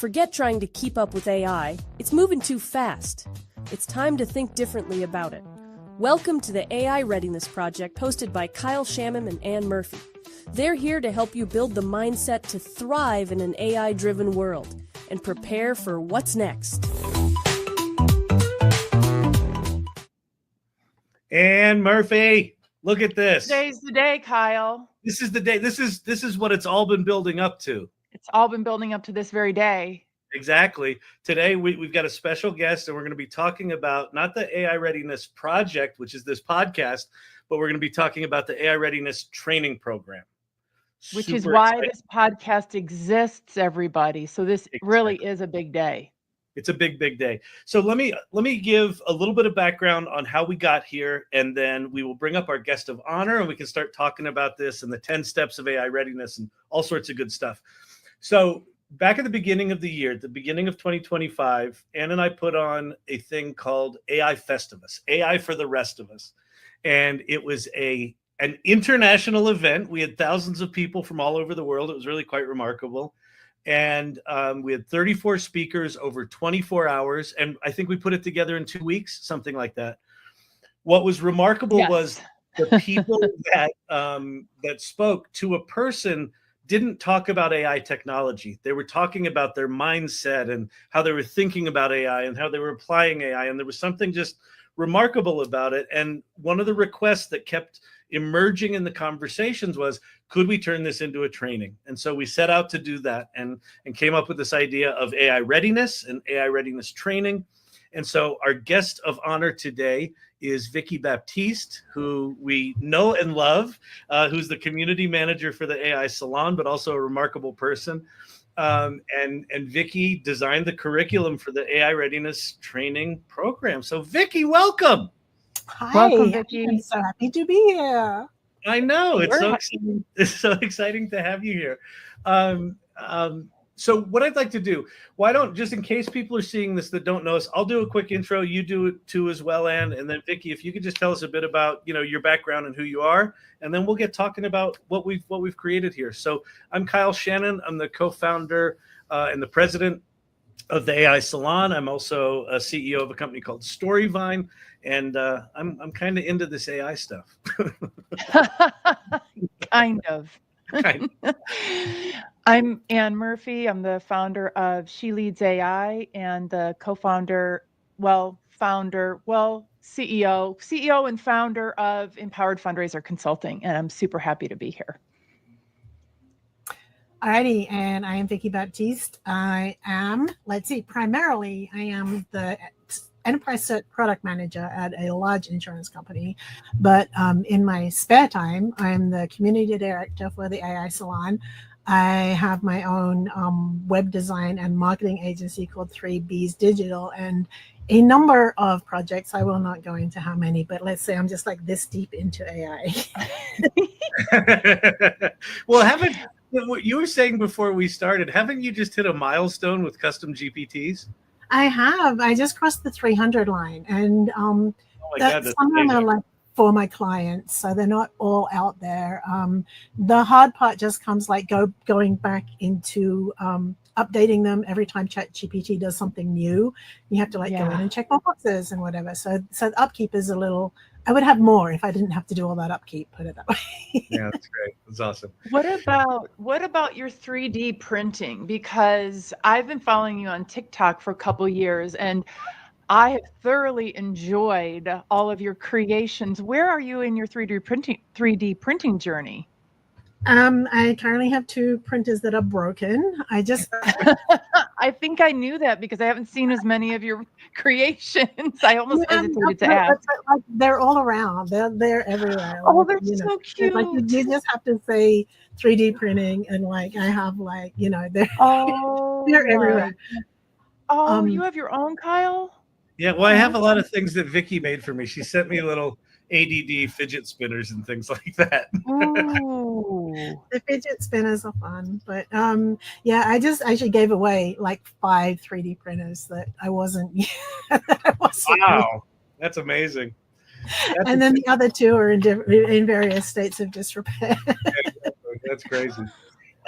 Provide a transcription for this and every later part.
Forget trying to keep up with AI. It's moving too fast. It's time to think differently about it. Welcome to the AI Readiness Project hosted by Kyle Shannon and Ann Murphy. They're here to help you build the mindset to thrive in an AI-driven world and prepare for what's next. Ann Murphy, look at this. Today's the day, Kyle. This is the day. This is what it's all been building up to. It's all been building up to this very day. Exactly. Today, we've got a special guest, and we're going to be talking about not the AI Readiness Project, which is this podcast, but we're going to be talking about the AI Readiness Training Program. Which is why this podcast exists, everybody. So this really is a big day. It's a big, big day. So let me give a little bit of background on how we got here, and then we will bring up our guest of honor, and we can start talking about this and the 10 steps of AI readiness and all sorts of good stuff. So back at the beginning of the year, at the beginning of 2025, Ann and I put on a thing called AI Festivus, AI for the rest of us. And it was an international event. We had thousands of people from all over the world. It was really quite remarkable. And we had 34 speakers over 24 hours. And I think we put it together in 2 weeks, something like that. What was remarkable was the people that spoke to a person didn't talk about AI technology. They were talking about their mindset and how they were thinking about AI and how they were applying AI. And there was something just remarkable about it. And one of the requests that kept emerging in the conversations was, could we turn this into a training? And so we set out to do that and came up with this idea of AI readiness and AI readiness training. And so our guest of honor today is Vikki Baptiste, who we know and love, who's the community manager for the AI Salon, but also a remarkable person. And Vikki designed the curriculum for the AI Readiness Training Program. So Vikki, welcome. Hi, welcome, Vikki. I'm so happy to be here. I know, it's so exciting to have you here. So what I'd like to do, why don't, just in case people are seeing this that don't know us, I'll do a quick intro. You do it too as well, Ann. And then Vikki, if you could just tell us a bit about, your background and who you are, and then we'll get talking about what we've created here. So I'm Kyle Shannon. I'm the co-founder and the president of the AI Salon. I'm also a CEO of a company called Storyvine, and I'm kind of into this AI stuff. Kind of. I'm Ann Murphy. I'm the founder of She Leads AI and the CEO and founder of Empowered Fundraiser Consulting. And I'm super happy to be here. Alrighty, and I am Vikki Baptiste. Primarily I am the enterprise product manager at a large insurance company. But in my spare time, I'm the community director for the AI Salon. I have my own web design and marketing agency called 3Bs Digital, and a number of projects. I will not go into how many, but let's say I'm just like this deep into AI. Well, what you were saying before we started, haven't you just hit a milestone with custom GPTs? I have. I just crossed the 300 line, and some of them are like for my clients, so they're not all out there. The hard part just comes like going back into updating them every time ChatGPT does something new. You have to go in and check my boxes and whatever. So the upkeep is a little. I would have more if I didn't have to do all that upkeep. Put it that way. Yeah, that's great. That's awesome. What about your 3D printing? Because I've been following you on TikTok for a couple years, and I have thoroughly enjoyed all of your creations. Where are you in your 3D printing journey? I currently have 2 printers that are broken. I think I knew that because I haven't seen as many of your creations. I almost hesitated to ask. They're all around. They're everywhere. Oh, they're so cute. Like you just have to say 3D printing, and I have they're everywhere. Oh, you have your own, Kyle? Yeah, well, I have a lot of things that Vikki made for me. She sent me little ADD fidget spinners and things like that. Ooh. The fidget spinners are fun, but I just actually gave away like 5 3D printers that I wasn't. Wow, that's amazing. And then the other 2 are in various states of disrepair. That's crazy.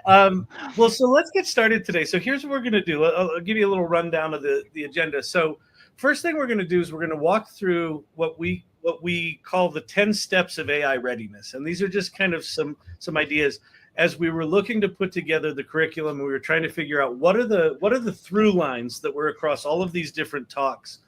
Well, so let's get started today. So here's what we're going to do. I'll give you a little rundown of the agenda. So first thing we're going to do is we're going to walk through what we call the 10 steps of AI readiness. And these are just kind of some ideas. As we were looking to put together the curriculum, we were trying to figure out what are the through lines that were across all of these different talks.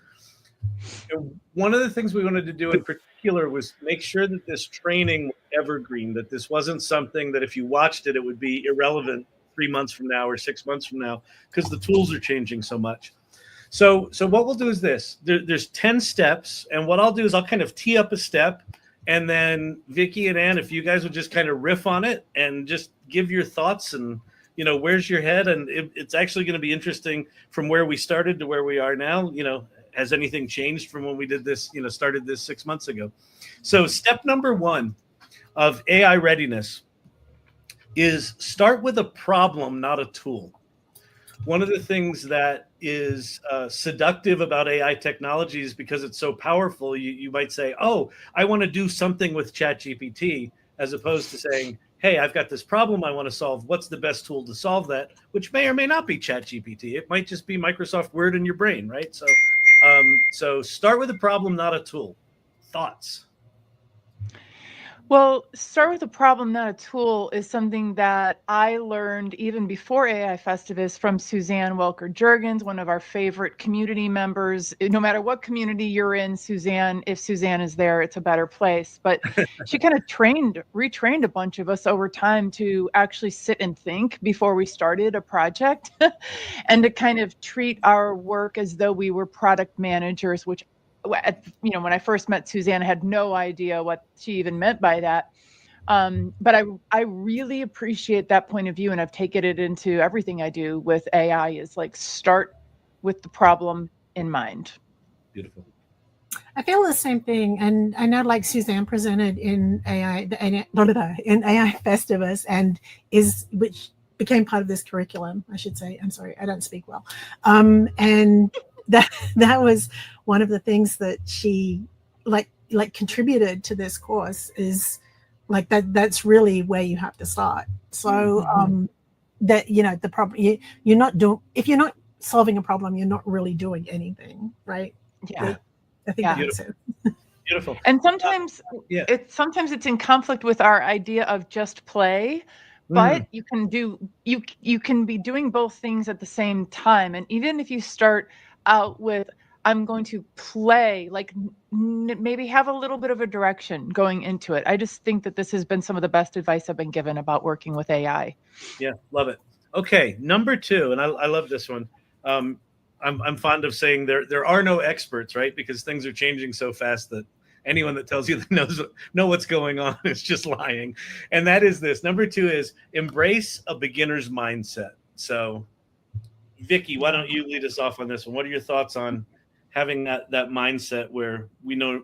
And one of the things we wanted to do in particular was make sure that this training was evergreen, that this wasn't something that if you watched it, it would be irrelevant 3 months from now or 6 months from now, because the tools are changing so much. So what we'll do is this. There's 10 steps, and what I'll do is I'll kind of tee up a step, and then Vikki and Ann, if you guys would just kind of riff on it and just give your thoughts and, where's your head? And it's actually going to be interesting from where we started to where we are now. Has anything changed from when we did this, started this 6 months ago? So step number 1 of AI readiness is start with a problem, not a tool. One of the things that is seductive about AI technology is because it's so powerful, you might say, oh, I want to do something with ChatGPT, as opposed to saying, hey, I've got this problem I want to solve. What's the best tool to solve that? Which may or may not be ChatGPT. It might just be Microsoft Word in your brain, right? So start with a problem, not a tool. Thoughts? Well, start with a problem, not a tool, is something that I learned even before AI Festivus from Suzanne Welker-Juergens, one of our favorite community members. No matter what community you're in, Suzanne, if Suzanne is there, it's a better place. But she kind of retrained a bunch of us over time to actually sit and think before we started a project and to kind of treat our work as though we were product managers, which when I first met Suzanne, I had no idea what she even meant by that. But I really appreciate that point of view, and I've taken it into everything I do with AI, is like start with the problem in mind. Beautiful. I feel the same thing, and I know, like Suzanne presented in AI Festivus, and which became part of this curriculum, I should say. I'm sorry, I don't speak well, and that was one of the things that she like contributed to this course, is like that's really where you have to start. So that the problem you're not doing, if you're not solving a problem, you're not really doing anything, right? Yeah. I think that's it. Beautiful. And sometimes it's in conflict with our idea of just play, but you can be doing both things at the same time. And even if you start out with, I'm going to play, like maybe have a little bit of a direction going into it. I just think that this has been some of the best advice I've been given about working with AI. Yeah, love it. Okay, number 2, and I love this one. I'm fond of saying there are no experts, right? Because things are changing so fast that anyone that tells you they know what's going on is just lying. And that is this. Number 2 is embrace a beginner's mindset. So Vikki, why don't you lead us off on this one? What are your thoughts on having that mindset where we know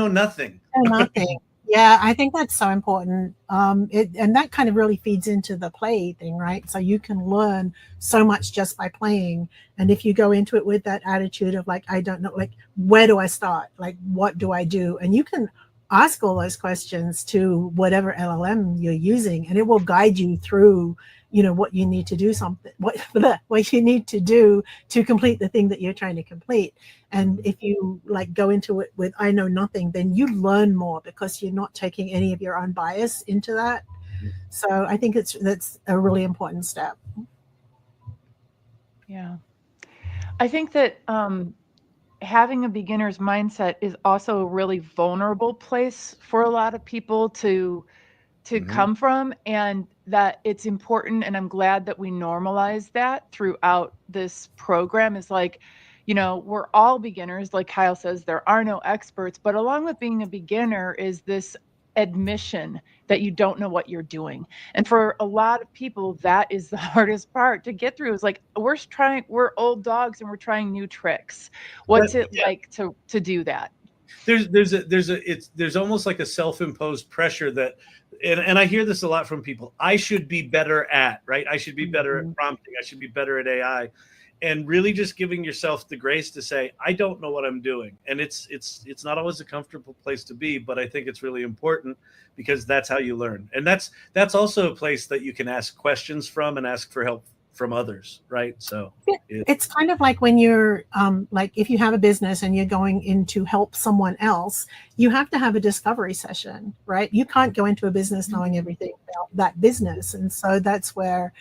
nothing? Nothing. Yeah, I think that's so important. And that kind of really feeds into the play thing, right? So you can learn so much just by playing. And if you go into it with that attitude of like, I don't know, like, where do I start? Like, what do I do? And you can ask all those questions to whatever LLM you're using, and it will guide you through what you need to do, what you need to do to complete the thing that you're trying to complete. And if you like go into it with I know nothing, then you learn more because you're not taking any of your own bias into that. So I think that's a really important step. Yeah. I think that having a beginner's mindset is also a really vulnerable place for a lot of people to come from, and that it's important, and I'm glad that we normalize that throughout this program. Is like, we're all beginners, like Kyle says, there are no experts, but along with being a beginner is this admission that you don't know what you're doing. And for a lot of people, that is the hardest part to get through. Is like, we're old dogs and we're trying new tricks. What's it like to do that? There's almost like a self-imposed pressure that, and I hear this a lot from people, I should be better at, right? I should be better at prompting. I should be better at AI. and really just giving yourself the grace to say, I don't know what I'm doing. And it's not always a comfortable place to be, but I think it's really important because that's how you learn. And that's also a place that you can ask questions from and ask for help from others, right? So it's kind of like when you're like if you have a business and you're going in to help someone else, you have to have a discovery session, right? You can't go into a business knowing everything about that business. And so that's where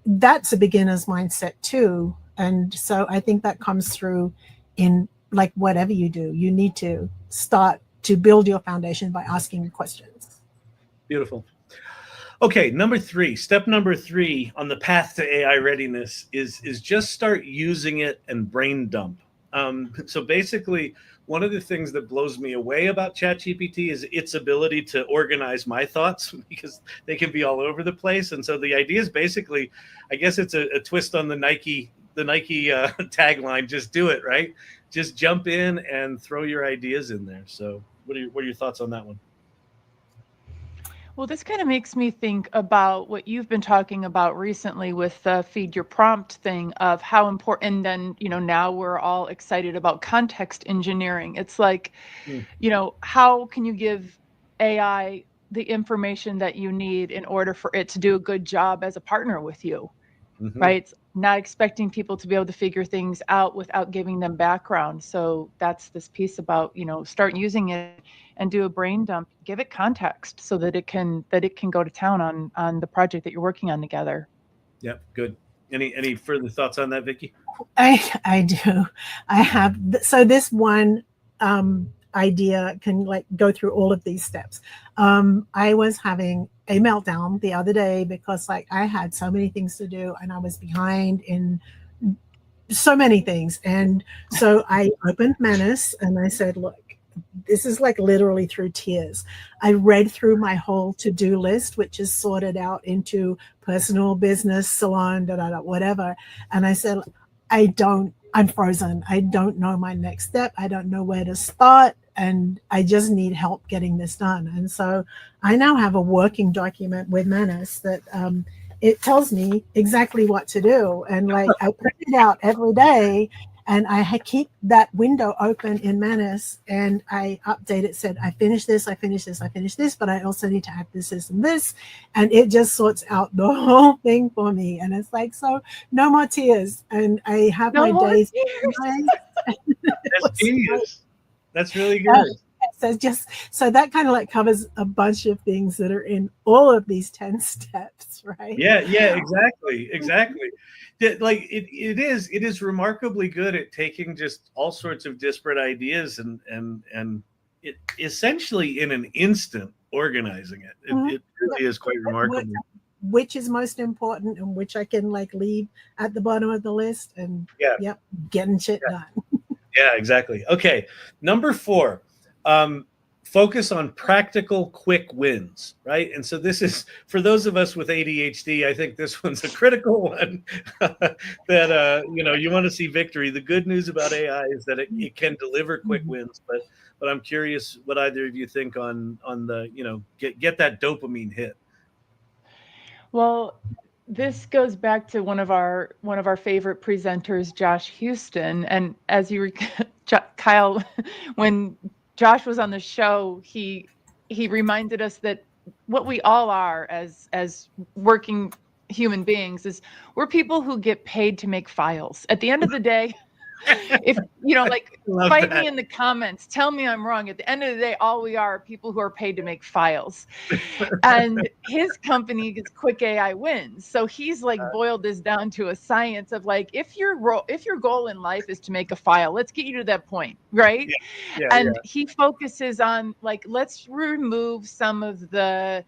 that's a beginner's mindset too. And so I think that comes through in like whatever you do. You need to start to build your foundation by asking questions. Beautiful. Okay, step number 3 on the path to AI readiness is just start using it and brain dump. So basically, one of the things that blows me away about ChatGPT is its ability to organize my thoughts because they can be all over the place. And so the idea is basically, I guess it's a twist on the Nike tagline, just do it, right? Just jump in and throw your ideas in there. So what are your thoughts on that one? Well, this kind of makes me think about what you've been talking about recently with the feed your prompt thing of how important, and then, now we're all excited about context engineering. It's like, how can you give AI the information that you need in order for it to do a good job as a partner with you, right? It's not expecting people to be able to figure things out without giving them background. So that's this piece about, start using it and do a brain dump, give it context so that it can go to town on the project that you're working on together. Yep, good. Any further thoughts on that, Vikki? I do. I have. So this one idea can like go through all of these steps. I was having a meltdown the other day because like I had so many things to do and I was behind in so many things. And so I opened Manus and I said, look, this is like literally through tears. I read through my whole to-do list, which is sorted out into personal, business, salon, whatever. And I said, I'm frozen. I don't know my next step. I don't know where to start. And I just need help getting this done. And so I now have a working document with Manus that it tells me exactly what to do. And like I print it out every day. And I keep that window open in Manus and I update it, said, I finished this, but I also need to add this, and this. And it just sorts out the whole thing for me. And it's like, so no more tears. And I have my days. That's genius. That's really good. So that kind of like covers a bunch of things that are in all of these 10 steps, right? Yeah, exactly. Like it is remarkably good at taking just all sorts of disparate ideas and it essentially in an instant organizing it. It really is quite remarkable. Which is most important and which I can like leave at the bottom of the list and getting shit done. Yeah, exactly. Okay, number 4. Focus on practical, quick wins, right? And so this is, for those of us with ADHD, I think this one's a critical one that, you want to see victory. The good news about AI is that it can deliver quick wins, but I'm curious what either of you think on the, get that dopamine hit. Well, this goes back to one of our favorite presenters, Josh Houston. And as you Kyle, when Josh was on the show, he reminded us that what we all are as working human beings is we're people who get paid to make files. At the end of the day, if fight me in the comments, tell me I'm wrong. At the end of the day, all we are people who are paid to make files. And his company is Quick AI Wins. So he's like boiled this down to a science of like, if your goal in life is to make a file, let's get you to that point, right? And he focuses on like, let's remove some of the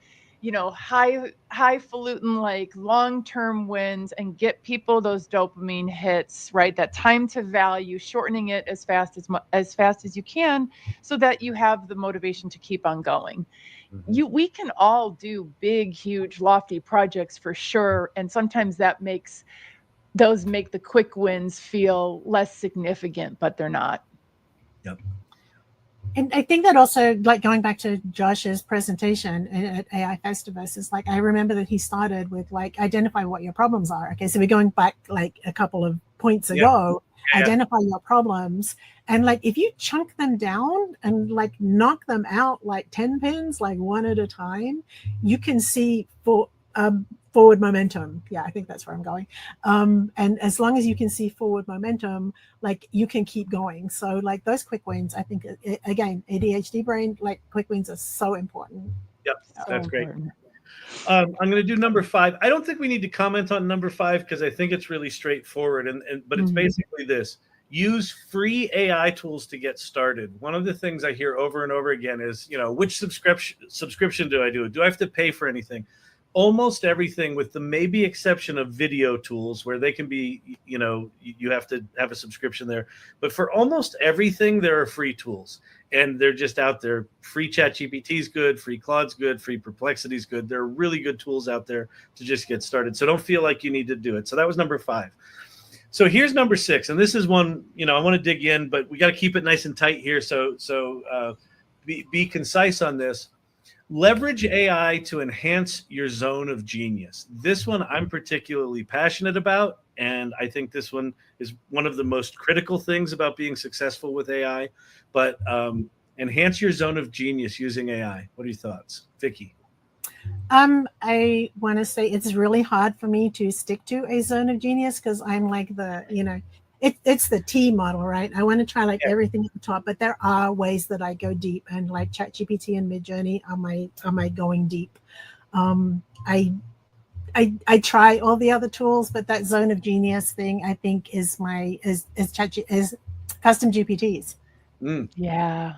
highfalutin, like long-term wins and get people those dopamine hits, right? That time to value, shortening it as fast as you can so that you have the motivation to keep on going. We can all do big, huge, lofty projects for sure. And sometimes that make the quick wins feel less significant, but they're not. Yep. And I think that also, like going back to Josh's presentation at AI Festivus, is like I remember that he started with like identify what your problems are. Okay, so we're going back like a couple of points ago. Yeah. Identify your problems, and like if you chunk them down and like knock them out like 10 pins, like one at a time, you can see forward momentum. Yeah, I think that's where I'm going. And as long as you can see forward momentum, like you can keep going. So like those quick wins, I think again, ADHD brain, like quick wins are so important. Yep, that's great. I'm going to do number 5. I don't think we need to comment on number 5 because I think it's really straightforward. But it's basically this: use free AI tools to get started. One of the things I hear over and over again is, which subscription do I do? Do I have to pay for anything? Almost everything, with the maybe exception of video tools where they can be, you have to have a subscription there. But for almost everything, there are free tools, and they're just out there. Free ChatGPT is good, free Claude's good, free Perplexity is good. There are really good tools out there to just get started. So don't feel like you need to do it. So that was number 5. So here's number 6, and this is one, I want to dig in, but we got to keep it nice and tight here. So be concise on this. Leverage AI to enhance your zone of genius. This one I'm particularly passionate about, and I think this one is one of the most critical things about being successful with AI. But enhance your zone of genius using AI. What are your thoughts, Vikki? I want to say it's really hard for me to stick to a zone of genius because I'm like it's the T model, right? I want to try like everything at the top, but there are ways that I go deep, and like ChatGPT and Midjourney are my going deep. I try all the other tools, but that zone of genius thing I think is custom GPTs. Yeah.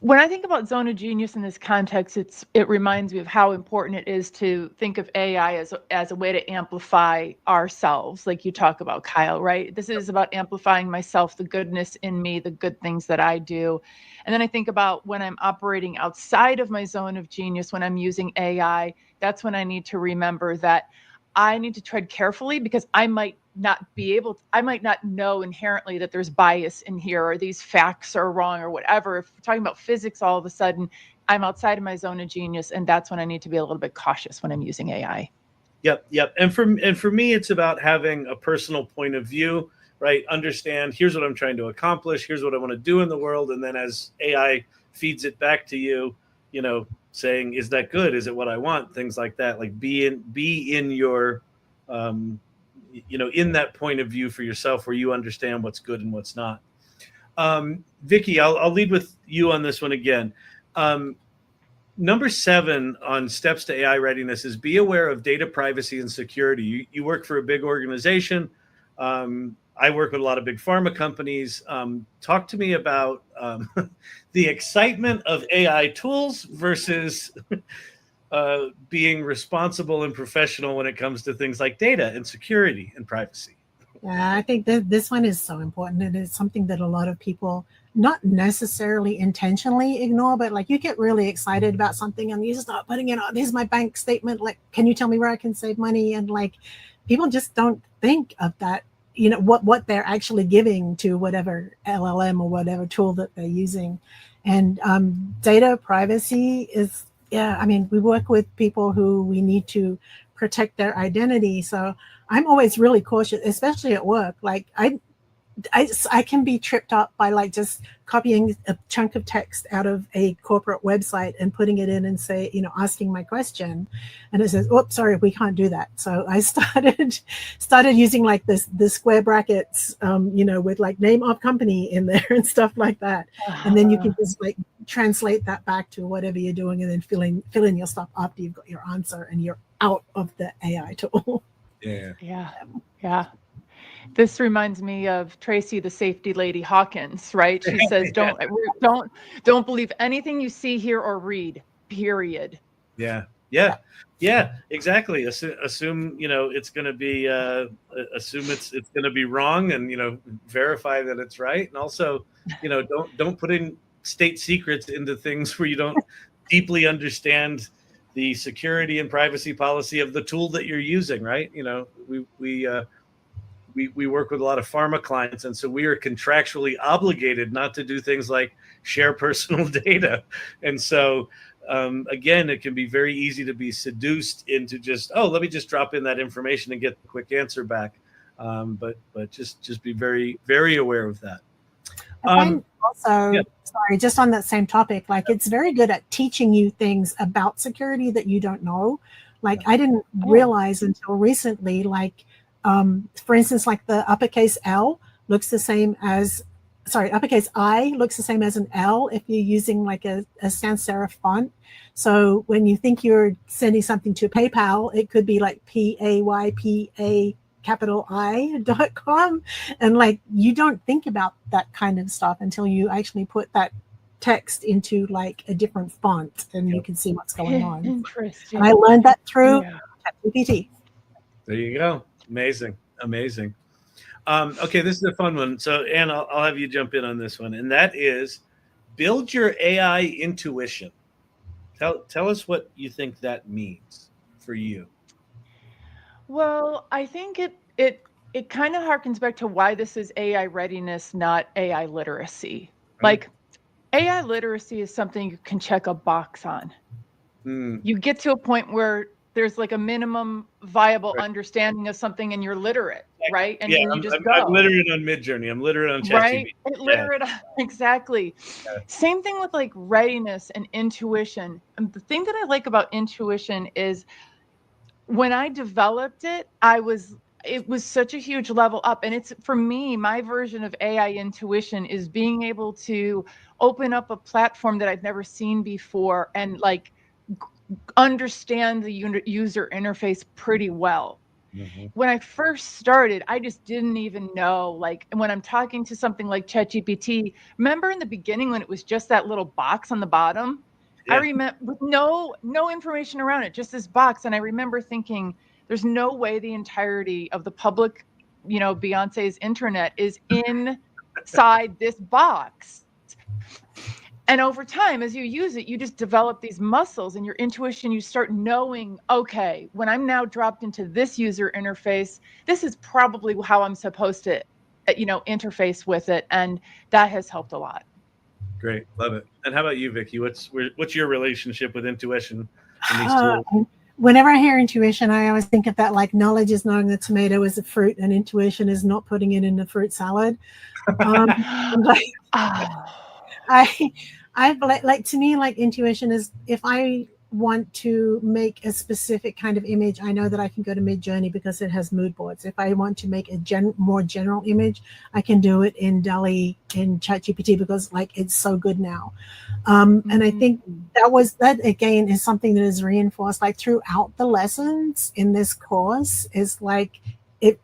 When I think about zone of genius in this context, it reminds me of how important it is to think of AI as a way to amplify ourselves, like you talk about, Kyle, right? This is about amplifying myself, the goodness in me, the good things that I do. And then I think about when I'm operating outside of my zone of genius, when I'm using AI, that's when I need to remember that I need to tread carefully, because I might not know inherently that there's bias in here, or these facts are wrong, or whatever. If we're talking about physics, all of a sudden I'm outside of my zone of genius, and that's when I need to be a little bit cautious when I'm using AI. Yep. And for me, it's about having a personal point of view, right? Understand, here's what I'm trying to accomplish, here's what I want to do in the world, and then as AI feeds it back to you, saying, is that good? Is it what I want? Things like that. Like be in your, in that point of view for yourself, where you understand what's good and what's not. Vikki, I'll lead with you on this one again. Number 7 on steps to AI readiness is be aware of data privacy and security. You work for a big organization. I work with a lot of big pharma companies. Talk to me about the excitement of AI tools versus being responsible and professional when it comes to things like data and security and privacy. Yeah, I think that this one is so important. It is something that a lot of people not necessarily intentionally ignore, but like you get really excited about something and you just start putting it on. Here's my bank statement. Like, can you tell me where I can save money? And like, people just don't think of that, what they're actually giving to whatever LLM or whatever tool that they're using. And data privacy is, we work with people who we need to protect their identity. So I'm always really cautious, especially at work. Like I can be tripped up by like just copying a chunk of text out of a corporate website and putting it in and say, asking my question, and it says, "Oops, sorry, we can't do that." So I started using like the square brackets, with like name of company in there and stuff like that, and then you can just like translate that back to whatever you're doing, and then fill in your stuff after you've got your answer and you're out of the AI tool. Yeah. This reminds me of Tracy, the safety lady Hawkins, right? She says, don't believe anything you see, hear, or read, period. Yeah, exactly. Assume, it's going to be, assume it's going to be wrong, and, verify that it's right. And also, don't put in state secrets into things where you don't deeply understand the security and privacy policy of the tool that you're using, right? we work with a lot of pharma clients, and so we are contractually obligated not to do things like share personal data. And so again, it can be very easy to be seduced into just, oh, let me just drop in that information and get the quick answer back. But just be very, very aware of that. I find also, sorry, just on that same topic, like it's very good at teaching you things about security that you don't know. Like I didn't realize until recently, like, for instance, like the uppercase L looks the same as, uppercase I looks the same as an L if you're using like a sans serif font. So when you think you're sending something to PayPal, it could be like PayPal.com. And like, you don't think about that kind of stuff until you actually put that text into like a different font and you can see what's going on. Interesting. And I learned that through ChatGPT. There you go. Amazing. Okay, this is a fun one. So, Anne, I'll have you jump in on this one. And that is build your AI intuition. Tell us what you think that means for you. Well, I think it kind of harkens back to why this is AI readiness, not AI literacy. Right. Like AI literacy is something you can check a box on. You get to a point where there's like a minimum viable understanding of something and you're literate, right? And then you just go. I'm literate on Midjourney. I'm literate on ChatGPT. Right? Literate, exactly. Same thing with like readiness and intuition. And the thing that I like about intuition is when I developed it, it was such a huge level up. And it's, for me, my version of AI intuition is being able to open up a platform that I've never seen before and like understand the user interface pretty well. When I first started, I just didn't even know, like, when I'm talking to something like ChatGPT, remember in the beginning when it was just that little box on the bottom? I remember with no information around it, just this box. And I remember thinking, there's no way the entirety of the public, Beyonce's internet is inside this box. And over time, as you use it, you just develop these muscles and your intuition, you start knowing, okay, when I'm now dropped into this user interface, this is probably how I'm supposed to, interface with it. And that has helped a lot. Great. Love it. And how about you, Vikki? What's your relationship with intuition in these tools? Whenever I hear intuition, I always think of that, like knowledge is knowing the tomato is a fruit and intuition is not putting it in a fruit salad. Like to me, like intuition is, if I want to make a specific kind of image, I know that I can go to Midjourney because it has mood boards. If I want to make a more general image, I can do it in DALL-E in ChatGPT because like it's so good now. And I think that again is something that is reinforced like throughout the lessons in this course, is like it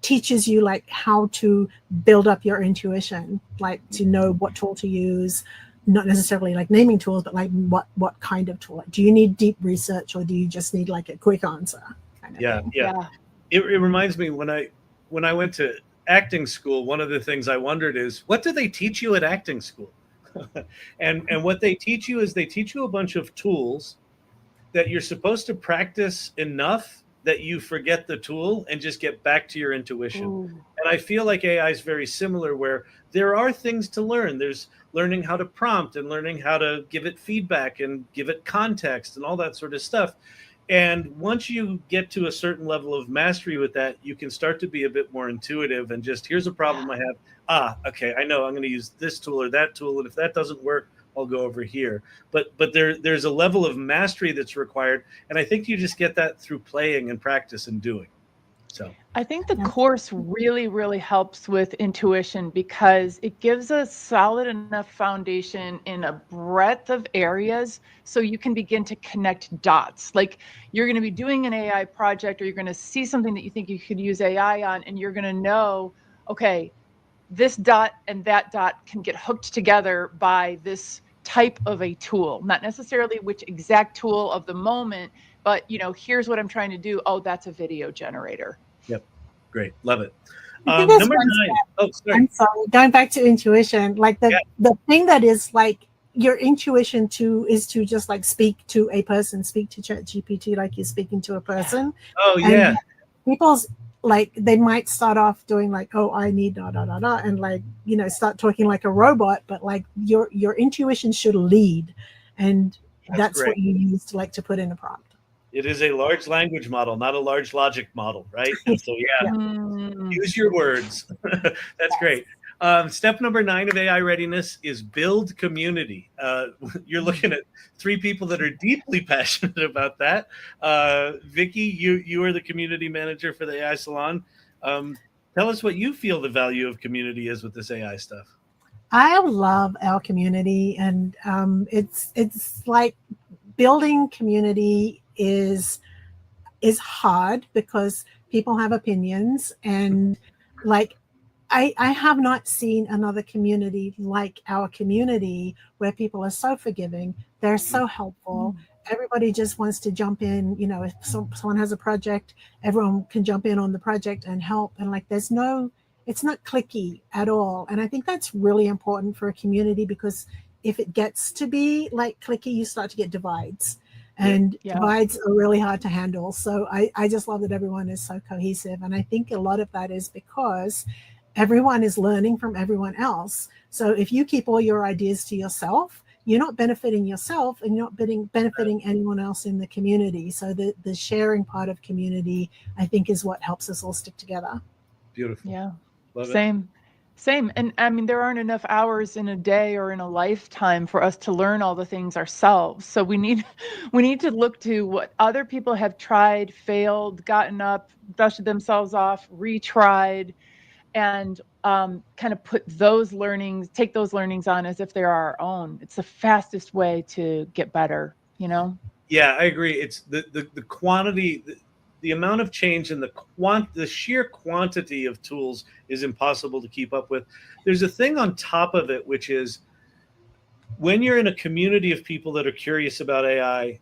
teaches you like how to build up your intuition, like to know what tool to use, not necessarily like naming tools, but like what kind of tool. Do you need deep research or do you just need like a quick answer? Kind of thing? It reminds me when I went to acting school, one of the things I wondered is, what do they teach you at acting school? and what they teach you is they teach you a bunch of tools that you're supposed to practice enough that you forget the tool and just get back to your intuition. Ooh. And I feel like AI is very similar, where there are things to learn. There's learning how to prompt and learning how to give it feedback and give it context and all that sort of stuff. And once you get to a certain level of mastery with that, you can start to be a bit more intuitive and just, here's a problem I have. Okay, I know I'm going to use this tool or that tool. And if that doesn't work, I'll go over here. But there's a level of mastery that's required. And I think you just get that through playing and practice and doing. So I think the course really, really helps with intuition because it gives a solid enough foundation in a breadth of areas so you can begin to connect dots. Like you're going to be doing an AI project or you're going to see something that you think you could use AI on, and you're going to know, okay, this dot and that dot can get hooked together by this type of a tool, not necessarily which exact tool of the moment, but here's what I'm trying to do. Oh, that's a video generator. Yep. Great. Love it. Number 9. Oh, sorry. I'm sorry. Going back to intuition, like the thing that is like your intuition is to just like speak to a person, speak to ChatGPT like you're speaking to a person. Oh, yeah. People's like they might start off doing like, oh, I need da da da da, and like, you know, start talking like a robot, but like your intuition should lead, and that's great. what you use to like to put in a prompt. It is a large language model, not a large logic model, right? And so, yeah, use your words. That's great. Step number 9 of AI readiness is build community. You're looking at 3 people that are deeply passionate about that. Vikki, you are the community manager for the AI Salon. Tell us what you feel the value of community is with this AI stuff. I love our community, and it's like building community is hard because people have opinions, and like I have not seen another community like our community where people are so forgiving. They're so helpful. Everybody just wants to jump in. You know, if someone has a project, everyone can jump in on the project and help. And like, it's not cliquey at all. And I think that's really important for a community, because if it gets to be like cliquey, you start to get divides. And divides are really hard to handle. So I just love that everyone is so cohesive. And I think a lot of that is because everyone is learning from everyone else. So if you keep all your ideas to yourself, you're not benefiting yourself, and you're not benefiting anyone else in the community. So the sharing part of community, I think, is what helps us all stick together. Beautiful. Yeah. Love Same. And I mean, there aren't enough hours in a day or in a lifetime for us to learn all the things ourselves. So we need to look to what other people have tried, failed, gotten up, dusted themselves off, retried, and kind of take those learnings on as if they are our own. It's the fastest way to get better, you know? Yeah, I agree. It's the quantity, the amount of change, and the sheer quantity of tools is impossible to keep up with. There's a thing on top of it, which is when you're in a community of people that are curious about AI,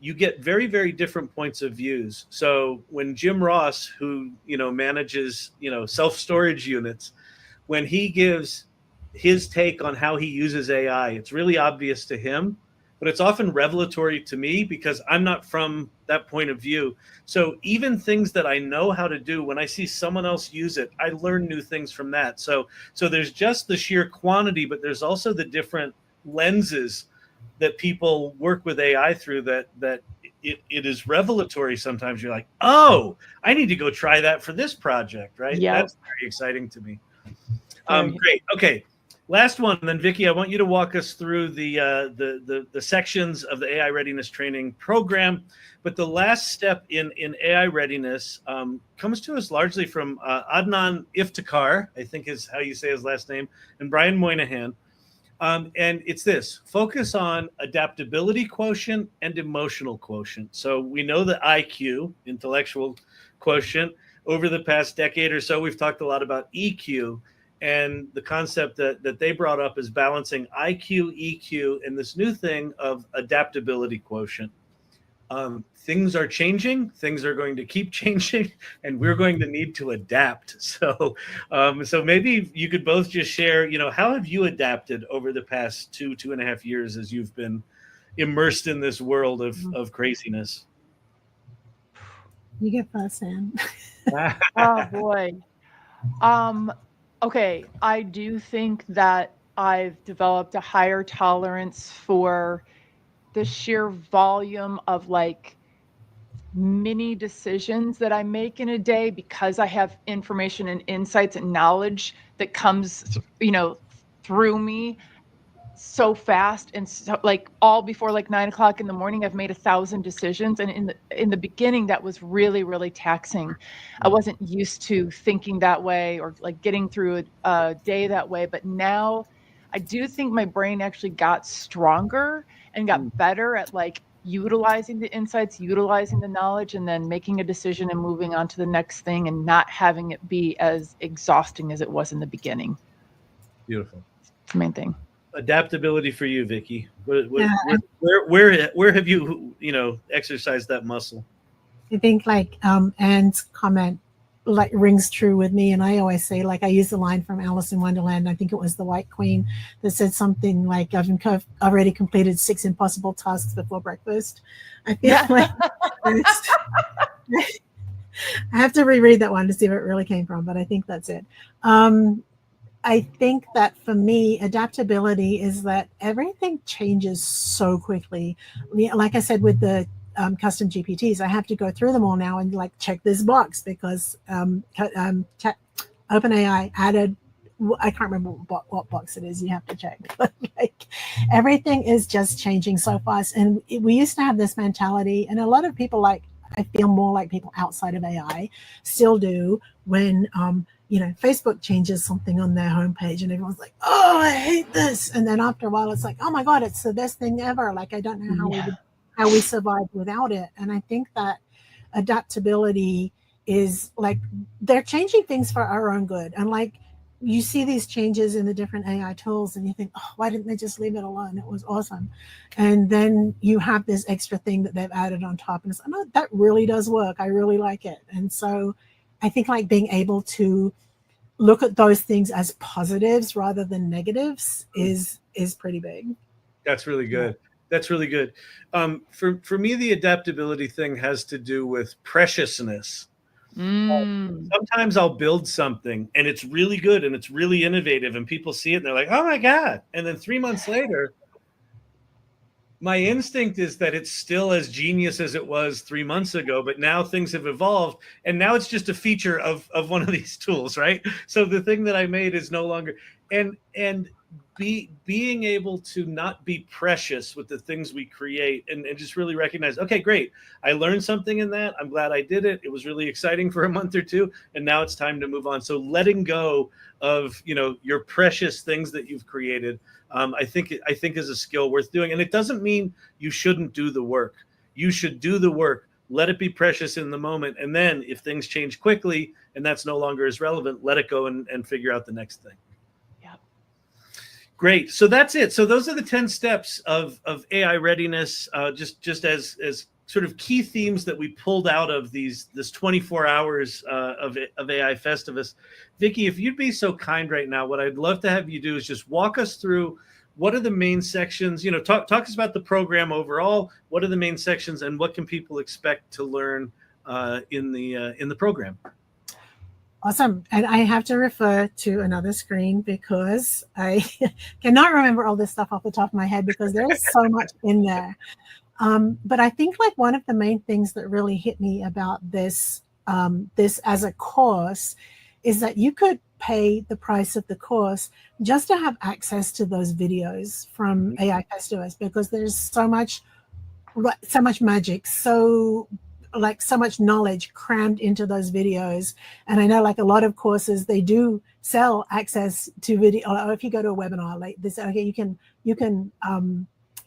you get very, very different points of views. So when Jim Ross, who manages self-storage units, when he gives his take on how he uses AI, it's really obvious to him, but it's often revelatory to me because I'm not from that point of view. So even things that I know how to do, when I see someone else use it, I learn new things from that. So there's just the sheer quantity, but there's also the different lenses that people work with AI through that it is revelatory. Sometimes you're like, oh, I need to go try that for this project, right? Yep. That's very exciting to me. Great. Okay. Last one, and then Vikki, I want you to walk us through the sections of the AI readiness training program. But the last step in AI readiness comes to us largely from Adnan Iftikhar, I think is how you say his last name, and Brian Moynihan. And it's this: focus on adaptability quotient and emotional quotient. So we know the IQ, intellectual quotient. Over the past decade or so, we've talked a lot about EQ. And the concept that they brought up is balancing IQ, EQ, and this new thing of adaptability quotient. Things are changing. Things are going to keep changing, and we're going to need to adapt. So maybe you could both just share, how have you adapted over the past 2.5 years as you've been immersed in this world of craziness? You get first, Sam. Oh boy. Okay, I do think that I've developed a higher tolerance for the sheer volume of like mini decisions that I make in a day, because I have information and insights and knowledge that comes, through me so fast, and so like all before like 9 o'clock in the morning, I've made 1,000 decisions. And in the beginning, that was really, really taxing. I wasn't used to thinking that way or like getting through a day that way. But now I do think my brain actually got stronger and got better at like utilizing the insights, utilizing the knowledge, and then making a decision and moving on to the next thing, and not having it be as exhausting as it was in the beginning. Beautiful. It's the main thing. Adaptability for you, Vikki. Where have you exercised that muscle? I think like Anne's comment like rings true with me, and I always say, like, I use the line from Alice in Wonderland, I think it was the White Queen, that said something like, I've already completed 6 impossible tasks before breakfast. I feel like I have to reread that one to see where it really came from, but I think that's it. I think that for me, adaptability is that everything changes so quickly. Like I said, with the custom GPTs, I have to go through them all now and like check this box because OpenAI added, I can't remember what box it is. You have to check. But like everything is just changing so fast. And we used to have this mentality, and a lot of people, like, I feel more like people outside of AI still do, when Facebook changes something on their homepage and everyone's like, oh, I hate this. And then after a while, it's like, oh my God, it's the best thing ever. Like, I don't know how we survived without it. And I think that adaptability is like, they're changing things for our own good. And like, you see these changes in the different AI tools and you think, oh, why didn't they just leave it alone? It was awesome. And then you have this extra thing that they've added on top. And it's like, oh, that really does work. I really like it. And so I think like being able to look at those things as positives rather than negatives is pretty big. That's really good. Yeah. That's really good. For me, the adaptability thing has to do with preciousness. Sometimes I'll build something and it's really good and it's really innovative and people see it and they're like, oh my God. And then 3 months later, my instinct is that it's still as genius as it was 3 months ago, but now things have evolved and now it's just a feature of one of these tools, right? So the thing that I made is no longer, and being able to not be precious with the things we create and just really recognize, okay, great. I learned something in that. I'm glad I did it. It was really exciting for a month or two. And now it's time to move on. So letting go of, your precious things that you've created, I think is a skill worth doing. And it doesn't mean you shouldn't do the work. You should do the work. Let it be precious in the moment. And then if things change quickly and that's no longer as relevant, let it go and figure out the next thing. Great. So that's it. So those are the 10 steps of AI readiness, just as sort of key themes that we pulled out of this 24 hours of AI Festivus. Vikki, if you'd be so kind right now, what I'd love to have you do is just walk us through what are the main sections, talk us about the program overall, what are the main sections and what can people expect to learn in the program? Awesome. And I have to refer to another screen because I cannot remember all this stuff off the top of my head because there's so much in there. But I think like one of the main things that really hit me about this as a course is that you could pay the price of the course just to have access to those videos from AI Festivus, because there's so much magic, so much knowledge crammed into those videos. And I know like a lot of courses, they do sell access to video. Or if you go to a webinar like this, okay, you can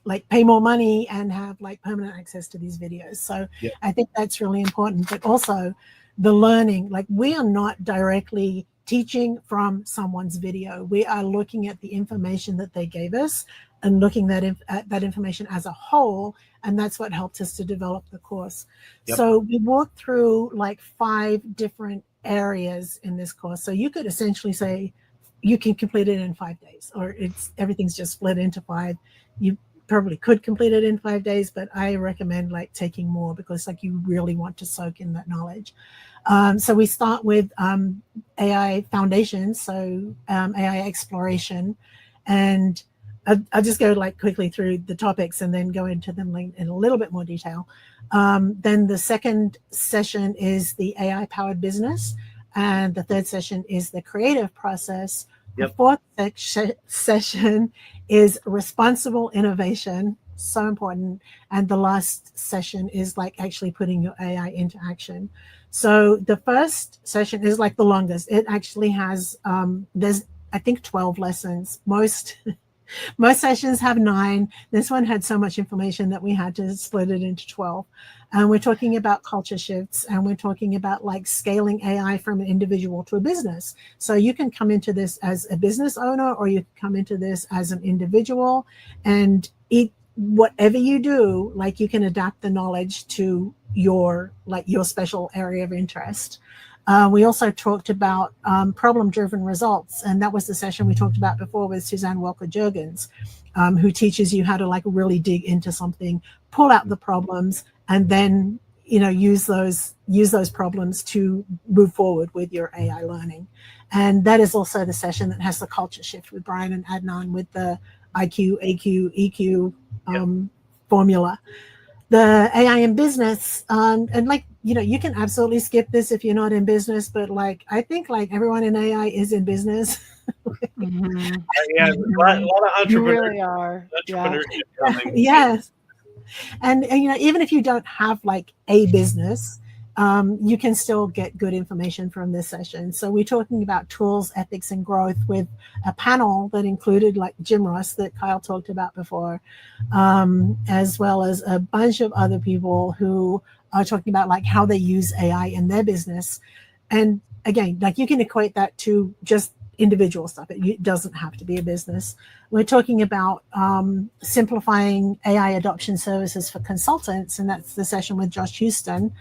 like pay more money and have like permanent access to these videos. So yeah. I think that's really important, but also the learning, like we are not directly teaching from someone's video. We are looking at the information that they gave us and looking at that information as a whole. And that's what helped us to develop the course. Yep. So we walked through like 5 different areas in this course. So you could essentially say you can complete it in 5 days, or everything's just split into 5. You probably could complete it in 5 days, but I recommend like taking more because like you really want to soak in that knowledge. So we start with AI foundations, so AI exploration, and I'll just go like quickly through the topics and then go into them in a little bit more detail. Then the second session is the AI powered business, and the third session is the creative process. Yep. The fourth session is responsible innovation, so important. And the last session is like actually putting your AI into action. So the first session is like the longest. It actually has, there's I think 12 lessons. Most sessions have 9. This one had so much information that we had to split it into 12. And we're talking about culture shifts, and we're talking about like scaling AI from an individual to a business. So you can come into this as a business owner, or you can come into this as an individual, and whatever you do, like you can adapt the knowledge to your special area of interest. We also talked about problem-driven results, and that was the session we talked about before with Suzanne Walker-Jurgens, who teaches you how to like really dig into something, pull out the problems, and then use those problems to move forward with your AI learning. And that is also the session that has the culture shift with Brian and Adnan with the IQ, AQ, EQ formula. The AI in business, and like, you can absolutely skip this if you're not in business, but like, I think like everyone in AI is in business. Mm-hmm. Yeah, a lot of entrepreneurs. You really are. Yes. And even if you don't have like a business, you can still get good information from this session. So we're talking about tools, ethics, and growth with a panel that included like Jim Ross that Kyle talked about before, as well as a bunch of other people who are talking about like how they use AI in their business. And again, like you can equate that to just individual stuff. It doesn't have to be a business. We're talking about simplifying AI adoption services for consultants, and that's the session with Josh Houston.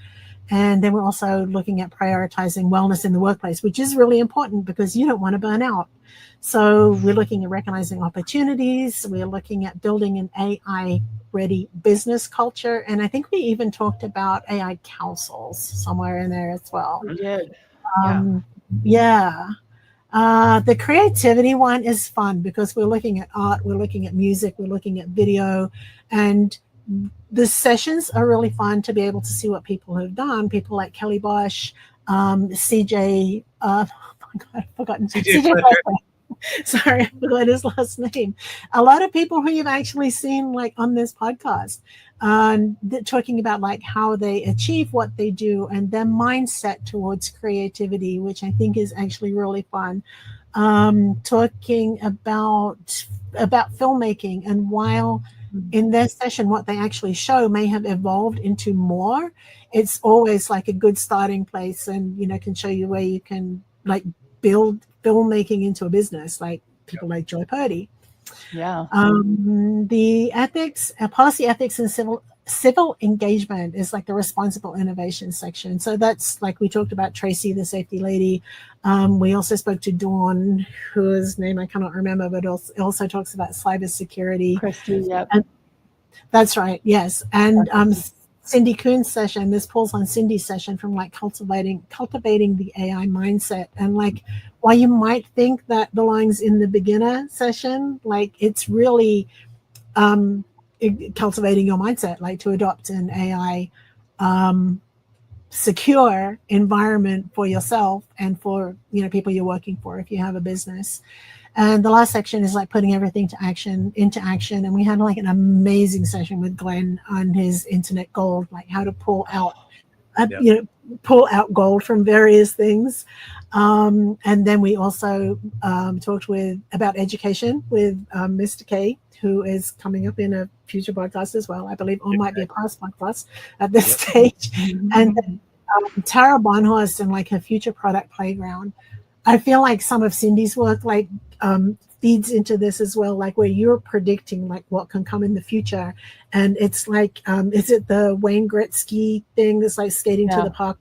And then we're also looking at prioritizing wellness in the workplace, which is really important because you don't want to burn out. So we're looking at recognizing opportunities. We're looking at building an AI-ready business culture. And I think we even talked about AI councils somewhere in there as well. We did. The creativity one is fun because we're looking at art, we're looking at music, we're looking at video, and the sessions are really fun to be able to see what people have done. People like Kelly Bosch, CJ, oh my God, I've forgotten. CJ Sorry, I forgot his last name. A lot of people who you've actually seen like on this podcast, talking about like how they achieve what they do and their mindset towards creativity, which I think is actually really fun. Talking about filmmaking, and while in their session what they actually show may have evolved into more, it's always like a good starting place, and can show you where you can like build filmmaking into a business, like people like Joy Purdy. The ethics, policy ethics and civil engagement is like the responsible innovation section. So that's like we talked about Tracy, the safety lady. We also spoke to Dawn, whose name I cannot remember, but also talks about cybersecurity. Christy, yep. And that's right, yes. And Cindy Kuhn's session, this pulls on Cindy's session from like cultivating the AI mindset. And like, while you might think that belongs in the beginner session, like it's really cultivating your mindset, like to adopt an AI secure environment for yourself and for people you're working for if you have a business. And the last section is like putting everything into action. And we had like an amazing session with Glenn on his internet gold, like how to pull out gold from various things. And then we also talked about education with Mr. K, who is coming up in a future podcast as well, I believe, or might be a past podcast at this stage. And then, Tara Bonhorst and like her future product playground. I feel like some of Cindy's work like feeds into this as well, like where you're predicting like what can come in the future. And it's like, is it the Wayne Gretzky thing that's like skating to the puck?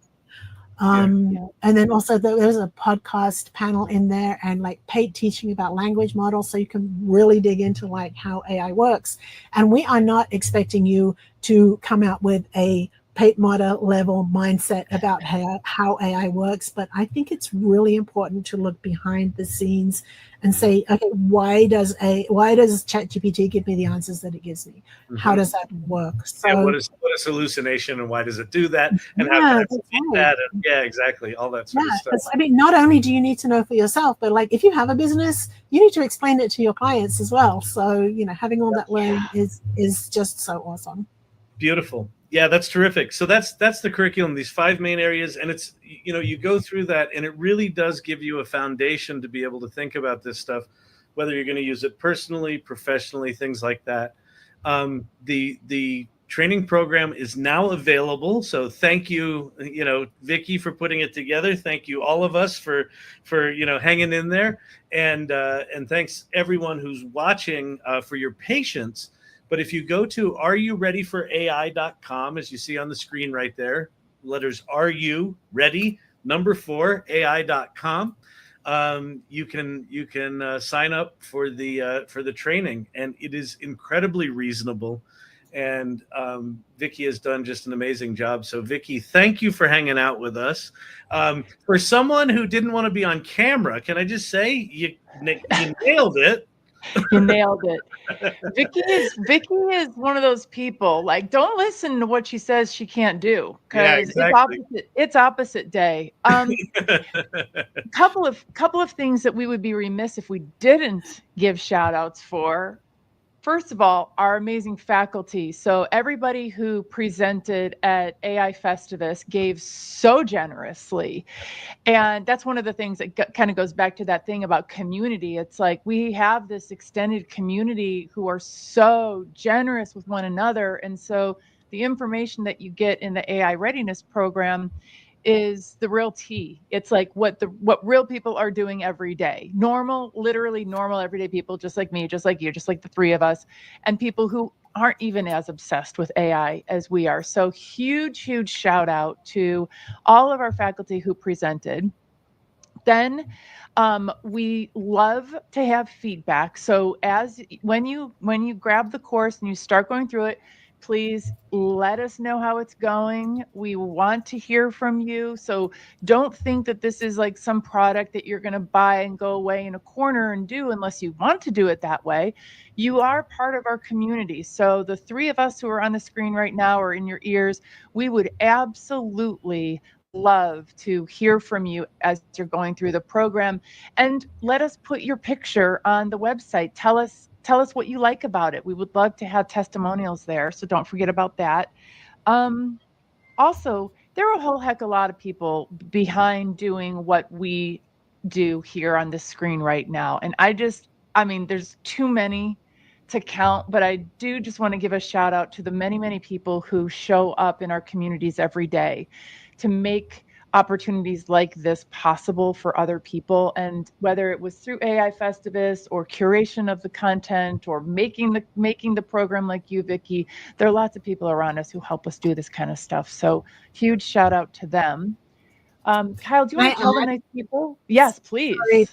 And then also there's a podcast panel in there and like paid teaching about language models, so you can really dig into like how AI works. And we are not expecting you to come out with a Pate model level mindset about how AI works, but I think it's really important to look behind the scenes and say, okay, why does ChatGPT give me the answers that it gives me? How does that work? So what is hallucination and why does it do that? And how can I repeat that? And exactly, all that sort of stuff. I mean, not only do you need to know for yourself, but like if you have a business, you need to explain it to your clients as well. So having all that learning is just so awesome. Beautiful. Yeah, that's terrific. So that's the curriculum, these 5 main areas. And it's, you go through that and it really does give you a foundation to be able to think about this stuff, whether you're going to use it personally, professionally, things like that. The training program is now available. So thank you, Vikki, for putting it together. Thank you, all of us, for hanging in there. And thanks everyone who's watching for your patience. But if you go to areyoureadyforai.com, as you see on the screen right there, letters are you ready, number 4, ai.com, you can sign up for the training, and it is incredibly reasonable. And Vikki has done just an amazing job. So Vikki, thank you for hanging out with us. For someone who didn't want to be on camera, can I just say you nailed it? You nailed it. Vikki is one of those people, like, don't listen to what she says she can't do, because exactly. it's opposite day. Couple of things that we would be remiss if we didn't give shout outs for. First of all, our amazing faculty. So everybody who presented at AI Festivus gave so generously. And that's one of the things that kind of goes back to that thing about community. It's like we have this extended community who are so generous with one another. And so the information that you get in the AI readiness program is the real tea. It's like what real people are doing every day. Literally normal everyday people, just like me, just like you, just like the three of us, and people who aren't even as obsessed with AI as we are. So huge shout out to all of our faculty who presented. Then we love to have feedback. So when you grab the course and you start going through it, please let us know how it's going. We want to hear from you. So don't think that this is like some product that you're going to buy and go away in a corner and do, unless you want to do it that way. You are part of our community. So the three of us who are on the screen right now or in your ears, we would absolutely love to hear from you as you're going through the program, and let us put your picture on the website. Tell us what you like about it. We would love to have testimonials there, so don't forget about that. Also, there are a whole heck of a lot of people behind doing what we do here on this screen right now, and there's too many to count, but I do just want to give a shout out to the many people who show up in our communities every day to make opportunities like this possible for other people. And whether it was through AI Festivus or curation of the content or making the program like you, Vikki, there are lots of people around us who help us do this kind of stuff. So huge shout out to them. Kyle, do you want to tell the nice people? Yes, please. Sorry,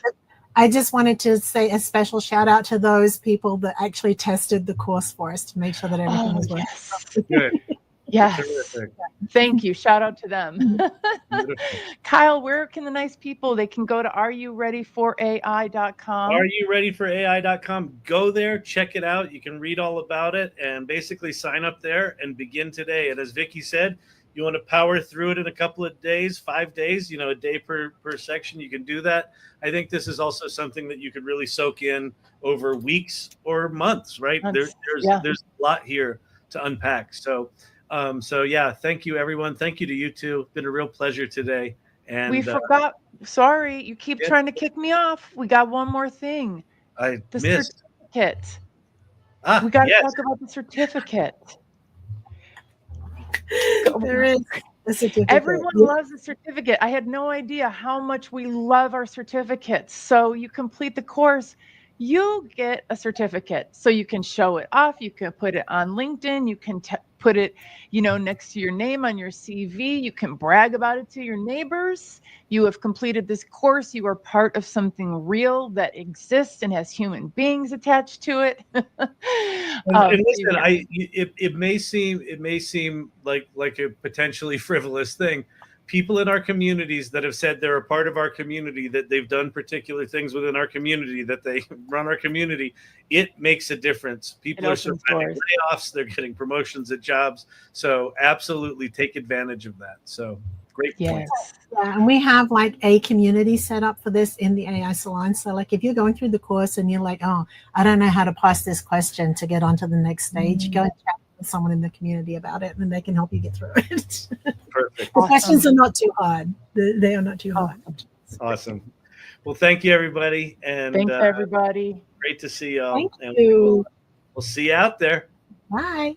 I just wanted to say a special shout out to those people that actually tested the course for us to make sure that everything was working. Yes. Good. Yes. Thank you. Shout out to them. Kyle, where can the nice people, they can go to areyoureadyforai.com. Areyoureadyforai.com. Go there, check it out. You can read all about it and basically sign up there and begin today. And as Vikki said, you want to power through it in a couple of days, 5 days, a day per section, you can do that. I think this is also something that you could really soak in over weeks or months, right? There's a lot here to unpack. So yeah, thank you, everyone. Thank you to you two. It's been a real pleasure today. And we forgot. Sorry, you keep trying to kick me off. We got one more thing. The certificate. We got to talk about the certificate. There is a certificate. Everyone loves a certificate. I had no idea how much we love our certificates. So you complete the course, you get a certificate. So you can show it off. You can put it on LinkedIn. You can put it, next to your name on your CV. You can brag about it to your neighbors. You have completed this course. You are part of something real that exists and has human beings attached to it. And listen, it may seem like a potentially frivolous thing. People in our communities that have said they're a part of our community, that they've done particular things within our community, that they run our community, it makes a difference. People are surviving layoffs, they're getting promotions at jobs. So absolutely take advantage of that. So great point. Yeah, and we have like a community set up for this in the AI Salon. So like if you're going through the course and you're like, oh, I don't know how to pass this question to get onto the next stage, go and chat with someone in the community about it and they can help you get through it. Perfect. The questions are not too hard. They are not too hard. Awesome. Well, thank you, everybody. And thanks, everybody. Great to see y'all. Thank you. We'll see you out there. Bye.